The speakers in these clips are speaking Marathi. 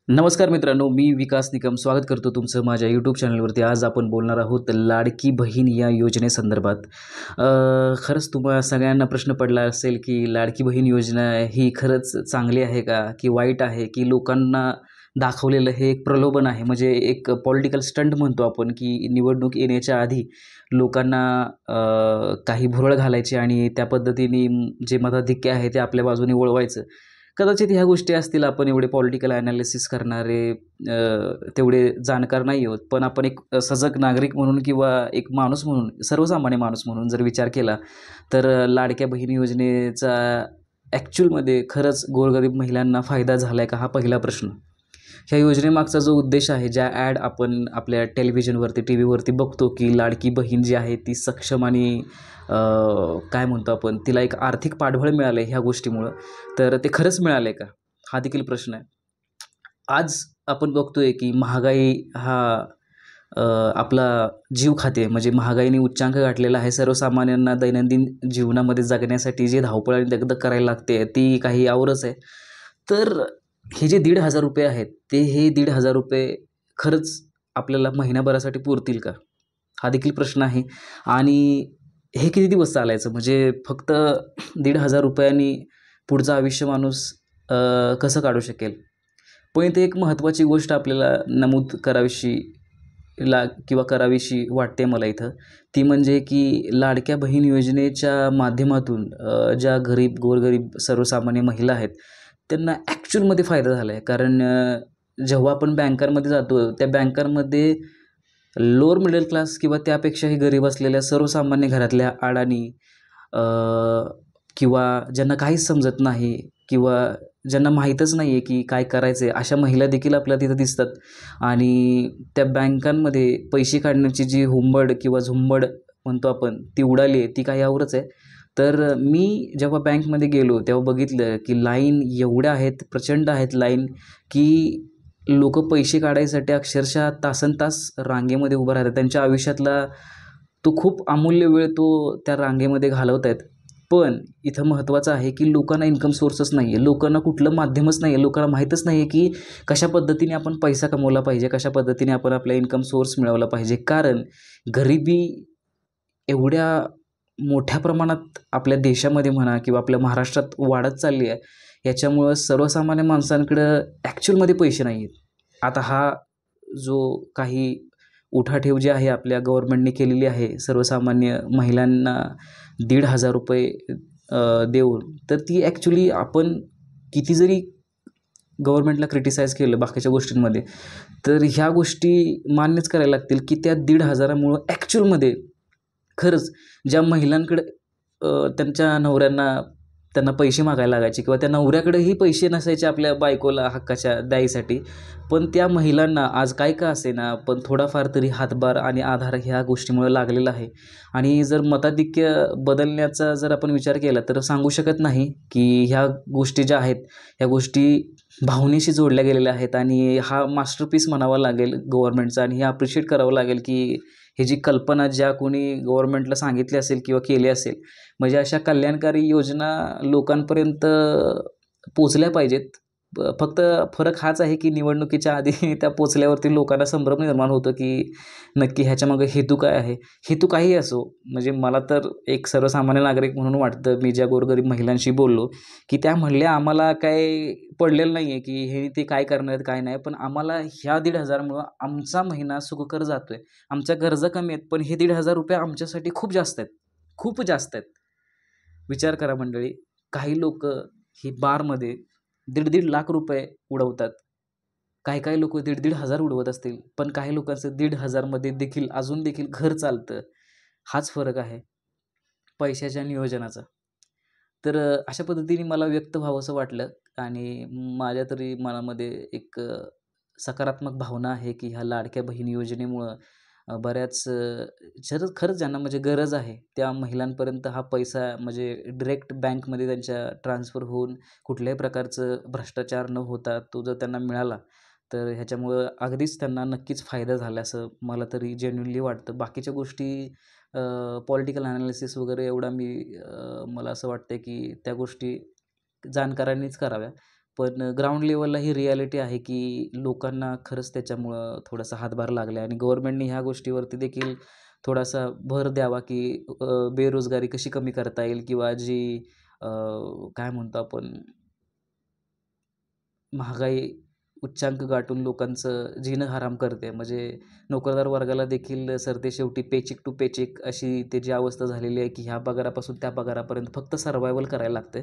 नमस्कार मित्रांनो, मी विकास निकम स्वागत करतो तुमचं माझ्या यूट्यूब चॅनलवरती. आज आपण बोलणार आहोत लाडकी बहीण या योजनेसंदर्भात. खरंच तुम्हा सगळ्यांना प्रश्न पडला असेल, की लाडकी बहीण योजना ही खरंच चांगली आहे का? की वाईट आहे? की लोकांना दाखवलेलं हे एक प्रलोभन आहे? म्हणजे एक पॉलिटिकल स्टंट म्हणतो आपण, की निवडणूक येण्याच्या आधी लोकांना काही भुरळ घालायची आणि त्या पद्धतीने जे मताधिक्य आहे ते आपल्या बाजूने वळवायचं. कदाचित ह्या गोष्टी असतील. आपण एवढे पॉलिटिकल ॲनालिसिस करणारे तेवढे जाणकार नाही आहोत. पण आपण एक सजग नागरिक म्हणून किंवा एक माणूस म्हणून, सर्वसामान्य माणूस म्हणून जर विचार केला, तर लाडक्या बहीण योजनेचा ॲक्चुअलमध्ये खरंच गोरगरीब महिलांना फायदा झाला आहे का? हा पहिला प्रश्न. ह्या योजनेमागचा जो उद्देश आहे, ज्या ॲड आपण आपल्या टेलिव्हिजनवरती, टी व्हीवरती बघतो, की लाडकी बहीण जी आहे ती सक्षम आणि काय म्हणतो आपण, तिला एक आर्थिक पाठबळ मिळालं आहे ह्या गोष्टीमुळं. तर ते खरंच मिळालं आहे का? हा देखील प्रश्न आहे. आज आपण बघतोय की महागाई हा आपला जीव खाते. म्हणजे महागाईने उच्चांक गाठलेला आहे. सर्वसामान्यांना दैनंदिन जीवनामध्ये जगण्यासाठी जी धावपळ आणि दगदग करायला लागते ती काही औरच आहे. तर हे जे ₹1,500 आहेत, हे ₹1,500 खरंच आपल्याला महिनाभरासाठी पुरतील का? हा देखील प्रश्न आहे. आणि हे किती दिवस चालायचं? म्हणजे फक्त ₹1,500 पुढचं आयुष्य माणूस कसं काढू शकेल? पण इथे एक महत्त्वाची गोष्ट आपल्याला नमूद करावीशी वाटते मला इथं. ती म्हणजे की लाडक्या बहीण योजनेच्या माध्यमातून ज्या गोरगरीब सर्वसामान्य महिला आहेत, त्यांना ॲक्चुअलमध्ये फायदा झाला आहे. कारण जेव्हा आपण बँकांमध्ये जातो, त्या बँकांमध्ये लोअर मिडल क्लास किंवा त्यापेक्षाही गरीब असलेल्या सर्वसामान्य घरातल्या अडाणी, अ, किंवा ज्यांना काहीच समजत नाही किंवा ज्यांना माहीतच नाही आहे की काय करायचं आहे, अशा महिला देखील आपल्याला तिथं दिसतात. आणि त्या बँकांमध्ये पैसे काढण्याची जी हुंबड किंवा झुंबड म्हणतो आपण, ती उडाली आहे, ती काही औरच आहे. तर मी जेव्हा बँकमध्ये गेलो तेव्हा बघितलं की लाईन एवढ्या आहेत, प्रचंड आहेत लाईन, की लोकं पैसे काढायसाठी अक्षरशः तासनतास रांगेमध्ये उभं राहतात. त्यांच्या आयुष्यातला तो खूप अमूल्य वेळ त्या रांगेमध्ये घालवत आहेत. पण इथं महत्त्वाचं आहे की लोकांना इन्कम सोर्सच नाही आहे. लोकांना कुठलं माध्यमच नाही आहे. लोकांना माहीतच नाही आहे की कशा पद्धतीने आपण पैसा कमवला पाहिजे, कशा पद्धतीने आपण आपला इन्कम सोर्स मिळवला पाहिजे. कारण गरिबी एवढ्या मोठ्या प्रमाणात आपल्या देशामध्ये म्हणा किंवा आपल्या महाराष्ट्रात वाढत चालली आहे. याच्यामुळं सर्वसामान्य माणसांकडं ॲक्चुअलमध्ये पैसे नाही आहेत. आता हा जो काही उठाठेव जी आहे आपल्या गव्हर्नमेंटने केलेली आहे सर्वसामान्य महिलांना ₹1,500 देऊन, तर ती ॲक्चुअली आपण किती जरी गव्हर्नमेंटला क्रिटिसाइज केलं बाकीच्या गोष्टींमध्ये, तर ह्या गोष्टी मान्यच करायला लागतील की त्या 1,500मुळं ॲक्चुअलमध्ये खरंच ज्या महिलांकडे त्यांच्या नवऱ्यांना त्यांना पैसे मागायला लागायचे किंवा त्या नवऱ्याकडेही पैसे नसायचे आपल्या बायकोला हक्काच्या द्यायसाठी. पण त्या महिलांना आज काय का असेना, पण थोडाफार तरी हातभार आणि आधार ह्या गोष्टीमुळे लागलेला आहे. आणि जर मताधिक्य बदलण्याचा जर आपण विचार केला तर सांगू शकत नाही की ह्या गोष्टी ज्या आहेत, ह्या गोष्टी भावनेशी जोडल्या गेलेल्या आहेत. आणि हा मास्टरपीस म्हणावा लागेल गव्हर्नमेंटचा आणि हे अप्रिशिएट करावं लागेल की ही जी कल्पना ज्या कोणी गव्हर्नमेंटला सांगितली असेल किंवा केली असेल, म्हणजे अशा कल्याणकारी योजना लोकांपर्यंत पोचल्या पाहिजेत. फक्त फरक हाच आहे की निवडणुकीच्या आधी त्या पोचल्यावरती लोकांना संभ्रम निर्माण होतो की नक्की ह्याच्यामागे हेतू काय आहे? हेतू काहीही असो, म्हणजे मला तर एक सर्वसामान्य नागरिक म्हणून वाटतं, मी ज्या गोरगरीब महिलांशी बोललो, की त्या म्हणल्या आम्हाला काय पडलेलं नाही आहे की हे ते काय करणार आहेत, काय नाही. पण आम्हाला ह्या 1,500मुळं आमचा महिना सुखकर जातोय. आमच्या गरजा कमी आहेत, पण हे ₹1,500 आमच्यासाठी खूप जास्त आहेत. खूप जास्त आहेत. विचार करा मंडळी, काही लोकं ही बारमध्ये ₹1.5 लाख उडवतात. काही-काही लोकं 1.5 हजार उडवत असतील, पण काही लोकांचं 1,500 मध्ये देखील अजून देखील घर चालतं. हाच फरक आहे पैशाच्या नियोजनाचा. तर अशा पद्धतीने मला व्यक्त व्हावंसं वाटलं आणि माझ्या तरी मनामध्ये एक सकारात्मक भावना आहे, की ह्या लाडक्या बहीण योजनेमुळं बऱ्याच खरंच ज्यांना म्हणजे गरज आहे, त्या महिलांपर्यंत हा पैसा म्हणजे डायरेक्ट बँकमध्ये त्यांच्या ट्रान्सफर होऊन कुठल्याही प्रकारचं भ्रष्टाचार न होता तो जर त्यांना मिळाला, तर ह्याच्यामुळं अगदीच त्यांना नक्कीच फायदा झाला असं मला तरी जेन्युइनली वाटतं. बाकीच्या गोष्टी पॉलिटिकल ॲनालिसिस वगैरे एवढा मला असं वाटतं की त्या गोष्टी जाणकारांनीच कराव्या. पण ग्राउंड लेवलला ही रिॲलिटी आहे, की लोकांना खरंच त्याच्यामुळं थोडासा हातभार लागला आहे आणि गव्हर्नमेंटने ह्या गोष्टीवरती देखील थोडासा भर द्यावा, की बेरोजगारी कशी कमी करता येईल किंवा जी अ, काय म्हणतो आपण महागाई उच्चांक गाठून लोकांचं जीणं हराम करते. म्हणजे नोकरदार वर्गाला देखील सरतेशेवटी पेचेक टू पेचेक अशी त्याची अवस्था झालेली आहे, की ह्या पगारापासून त्या पगारापर्यंत फक्त सर्व्हायव्हल करायला लागतंय.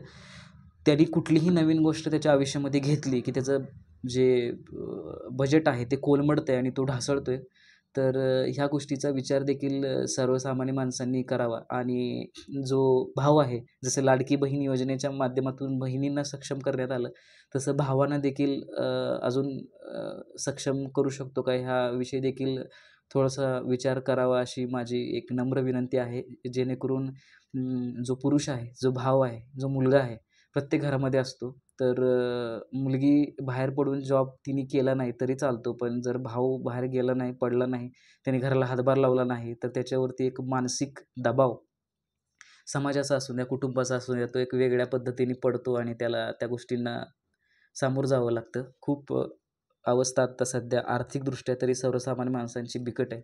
त्यांनी कुठलीही नवीन गोष्ट त्याच्या आयुष्यामध्ये घेतली, की त्याचं जे बजेट आहे ते कोलमडतंय आणि तो ढासळतोय. तर ह्या गोष्टीचा विचार देखील सर्वसामान्य माणसांनी करावा आणि जो भाव आहे, जसं लाडकी बहीण योजनेच्या माध्यमातून बहिणींना सक्षम करण्यात आलं, तसं भावांना देखील अजून सक्षम करू शकतो का ह्याविषयी देखील थोडासा विचार करावा अशी माझी एक नम्र विनंती आहे. जेणेकरून जो पुरुष आहे, जो भाव आहे, जो मुलगा आहे, प्रत्येक घरामध्ये असतो. तर मुलगी बाहेर पडून जॉब तिने केला नाही तरी चालतो. पण जर भाऊ बाहेर गेला नाही, पडला नाही, त्याने घराला हातभार लावला नाही, तर त्याच्यावरती एक मानसिक दबाव समाजाचा असू द्या, कुटुंबाचा असू द्या, तो एक वेगळ्या पद्धतीने पडतो आणि त्याला त्या गोष्टींना सामोरं जावं लागतं. खूप अवस्था आत्ता सध्या आर्थिकदृष्ट्या तरी सर्वसामान्य माणसांची बिकट आहे.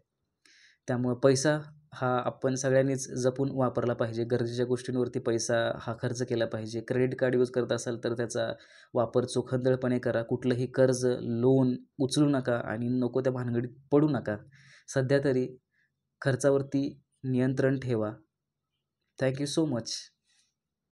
त्यामुळं पैसा हा आपण सगळ्यांनीच जपून वापरला पाहिजे. गरजेच्या गोष्टींवरती पैसा हा खर्च केला पाहिजे. क्रेडिट कार्ड यूज करत असाल तर त्याचा वापर चोखंदळपणे करा. कुठलंही कर्ज, लोन उचलू नका आणि नको त्या भानगडीत पडू नका. सध्या तरी खर्चावरती नियंत्रण ठेवा. Thank you so much.